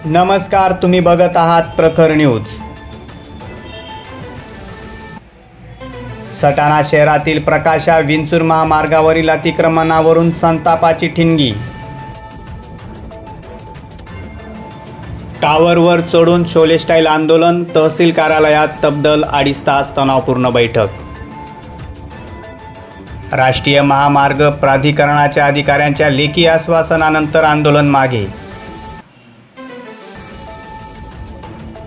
नमस्कार, तुम्ही बघत आहात प्रखर न्यूज। सटाणा शहरातील प्रकाशा विंचूर महामार्गावरील अतिक्रमणावरून संतापाची ठिणगी। टावरवर चढून शोले स्टाईल आंदोलन, तहसील कार्यालयात तब्बल 2.5 तास तणावपूर्ण बैठक। राष्ट्रीय महामार्ग प्राधिकरणाच्या अधिकाऱ्यांच्या लेखी आश्वासनानंतर आंदोलन मागे।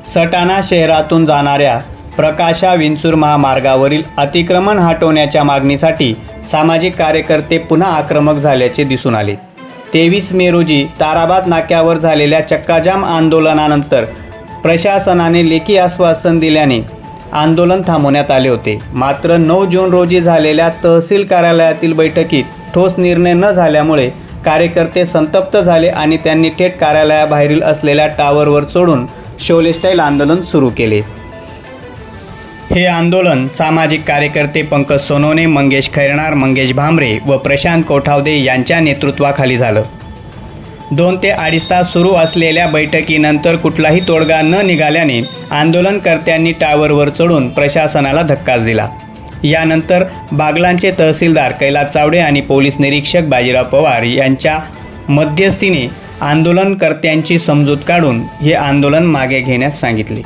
सटाणा शहरातून जाणाऱ्या प्रकाशा विंचूर महामार्गावरील अतिक्रमण हटवण्याच्या मागणीसाठी सामाजिक कार्यकर्ते पुन्हा आक्रमक झाल्याचे दिसून आले। 23 मे रोजी ताराबाद नाक्यावर झालेल्या चक्काजाम आंदोलनानंतर प्रशासनाने लेखी आश्वासन दिल्याने आंदोलन थांबवण्यात आले होते। मात्र 9 जून रोजी झालेल्या तहसील कार्यालयातील बैठकीत ठोस निर्णय न झाल्यामुळे कार्यकर्ते संतप्त झाले आणि त्यांनी थेट कार्यालयाबाहेरील असलेल्या टावरवर चढून शोले स्टाईल आंदोलन सुरू केले। हे आंदोलन सामाजिक कार्यकर्ते पंकज सोनवणे, मंगेश खैरनार, मंगेश भांबरे व प्रशांत कोठावदे यांच्या नेतृत्वाखाली झालं। 2 ते 2.5 तास सुरू असलेल्या बैठकीनंतर कुठलाही तोडगा न निघाल्याने आंदोलनकर्त्यांनी टावरवर चढून प्रशासनाला धक्काच दिला। यानंतर बागलांचे तहसीलदार कैलास चावडे आणि पोलीस निरीक्षक बाजीराव पवार यांच्या मध्यस्थीने आंदोलनकर्त्यांची समजूत काढून हे आंदोलन मागे घेण्यास सांगितले।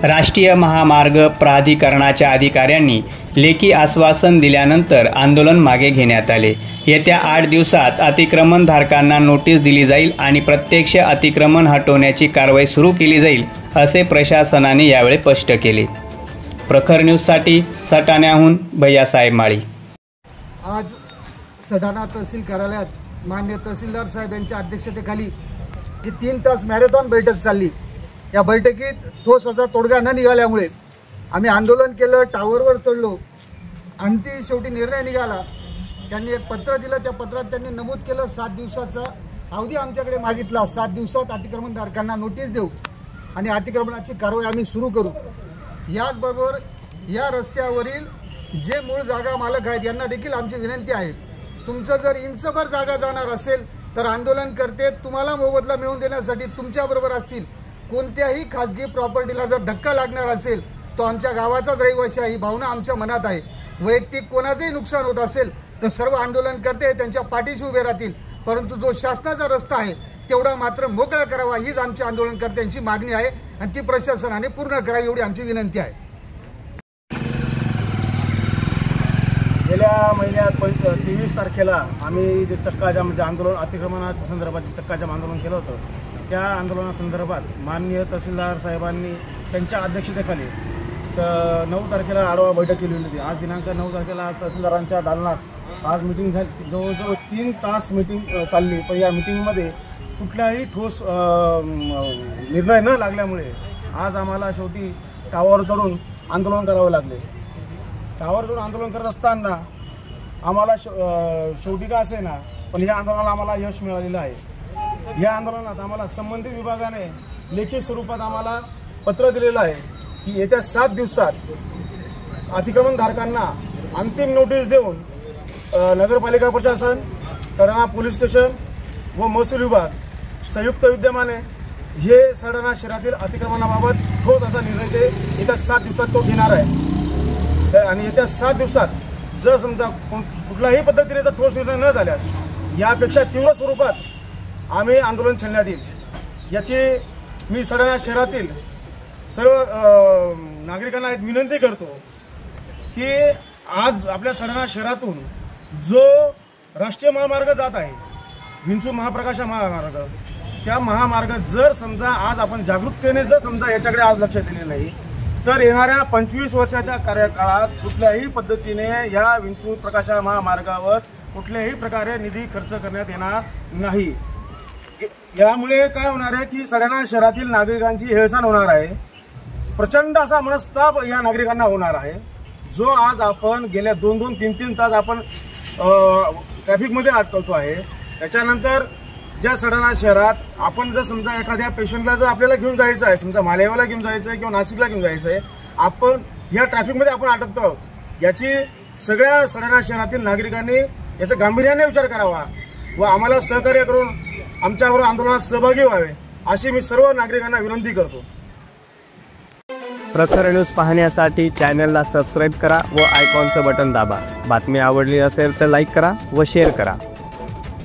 राष्ट्रीय महामार्ग प्राधिकरणाच्या अधिकाऱ्यांनी लेखी आश्वासन दिल्यानंतर आंदोलन मागे घेण्यात आले। येत्या 8 दिवसात अतिक्रमणधारकांना नोटीस दिली जाईल आणि प्रत्यक्ष अतिक्रमण हटवण्याची कारवाई सुरू केली जाईल, असे प्रशासनाने यावेळी स्पष्ट केले। प्रखर न्यूजसाठी सटाण्याहून भैयासाहेब माळी। आज सटाणा तहसील कार्यालयात माननीय तहसीलदार साहेब यांच्या अध्यक्षतेखाली ही 3 तास मॅरेथॉन बैठक चालली। या बैठकीत ठोस असा तोडगा न निघाल्यामुळे आम्ही आंदोलन केलं, टावरवर चढलो। अंतिम शेवटी निर्णय निघाला। त्यांनी एक पत्र दिलं, त्या पत्रात त्यांनी नमूद केलं 7 दिवसाचा अवधी आमच्याकडे मागितला। 7 दिवसात अतिक्रमणधारकांना नोटीस देऊ आणि अतिक्रमणाची कारवाई आम्ही सुरू करू। याचबरोबर या रस्त्यावरील जे मूळ जागा मालक आहेत यांना देखील आमची विनंती आहे, तुमचं जर इंचभर जागा जाणार असेल तर आंदोलन करते तुम्हाला मोबदला मिळवून देण्यासाठी तुमच्याबरोबर असतील। कोणत्याही खाजगी प्रॉपर्टीला जर धक्का लागणार असेल तो आमच्या गावाचाच रहिवासी आहे, ही भावना आमच्या मनात आहे। वैयक्तिक कोणाचंही नुकसान होत असेल तर सर्व आंदोलनकर्ते त्यांच्या पाठीशी उभे राहतील, परंतु जो शासनाचा रस्ता आहे तेवढा मात्र मोकळा करावा हीच आमच्या आंदोलनकर्त्यांची मागणी आहे आणि ती प्रशासनाने पूर्ण करावी एवढी आमची विनंती आहे। गेल्या महिन्यात 23 तारखेला आम्ही जे चक्काजाम म्हणजे आंदोलन अतिक्रमणाच्या संदर्भात चक्काजाम आंदोलन केलं होतं, त्या आंदोलनासंदर्भात माननीय तहसीलदार साहेबांनी त्यांच्या अध्यक्षतेखाली 9 तारखेला आढावा बैठक केली होती। आज दिनांक 9 तारखेला तहसीलदारांच्या दालनात आज मीटिंग झाली। जवळजवळ 3 तास मीटिंग चालली, पण या मीटिंगमध्ये कुठलाही ठोस निर्णय न लागल्यामुळे आज आम्हाला शेवटी टावर चढून आंदोलन करावे लागले। टावर चढून आंदोलन करत असताना आम्हाला शेवटी का असे ना, पण या आंदोलनाला आम्हाला यश मिळालेलं आहे। या आंदोलनात आम्हाला संबंधित विभागाने लेखी स्वरूपात आम्हाला पत्र दिलेलं आहे की येत्या 7 दिवसात अतिक्रमणधारकांना अंतिम नोटीस देऊन नगरपालिका प्रशासन, सटाणा पोलीस स्टेशन व महसूल विभाग संयुक्त विद्यमाने हे सटाणा शहरातील अतिक्रमणाबाबत ठोस असा निर्णय ते येत्या 7 दिवसात तो घेणार आहे। आणि येत्या 7 दिवसात जर समजा कुठल्याही पद्धतीने ठोस निर्णय न झाल्यास यापेक्षा तीव्र स्वरूपात आम्ही आंदोलन छेडण्यात येईल। याची मी सटाणा शहरातील सर्व नागरिकांना एक विनंती करतो की आज आपल्या सटाणा शहरातून जो राष्ट्रीय महामार्ग जात आहे, विंचूर महाप्रकाशा महामार्ग, त्या महामार्ग जर समजा आज आपण जागरूकतेने जर समजा याच्याकडे आज लक्ष दिले नाही तर येणाऱ्या 25 वर्षाच्या कार्यकाळात कुठल्याही पद्धतीने या विंचूर प्रकाशा महामार्गावर कुठल्याही प्रकारे निधी खर्च करण्यात येणार नाही। यामुळे काय होणार आहे की सटाणा शहरातील नागरिकांची हेळसांड होणार आहे। प्रचंड असा मनस्ताप या नागरिकांना होणार आहे, जो आज आपण गेल्या 2-2, 3-3 तास आपण ट्रॅफिकमध्ये अडकवतो आहे। त्याच्यानंतर ज्या सटाणा शहरात आपण जर समजा एखाद्या पेशंटला जर आपल्याला घेऊन जायचं आहे, समजा मालेगावला घेऊन जायचं आहे किंवा नाशिकला घेऊन जायचं आहे, आपण या ट्रॅफिकमध्ये आपण अडकतो आहोत। याची सगळ्या सटाणा शहरातील नागरिकांनी याचा गांभीर्याने विचार करावा व आम्हाला सहकार्य करून आमच्याबरोबर आंदोलनात सहभागी व्हावे अशी मी सर्व नागरिकांना विनंती करतो. प्रखर न्यूज पाहण्यासाठी चॅनलला सबस्क्राईब करा व आयकॉनचं बटन दाबा. बातमी आवडली असेल तर लाईक करा व शेअर करा.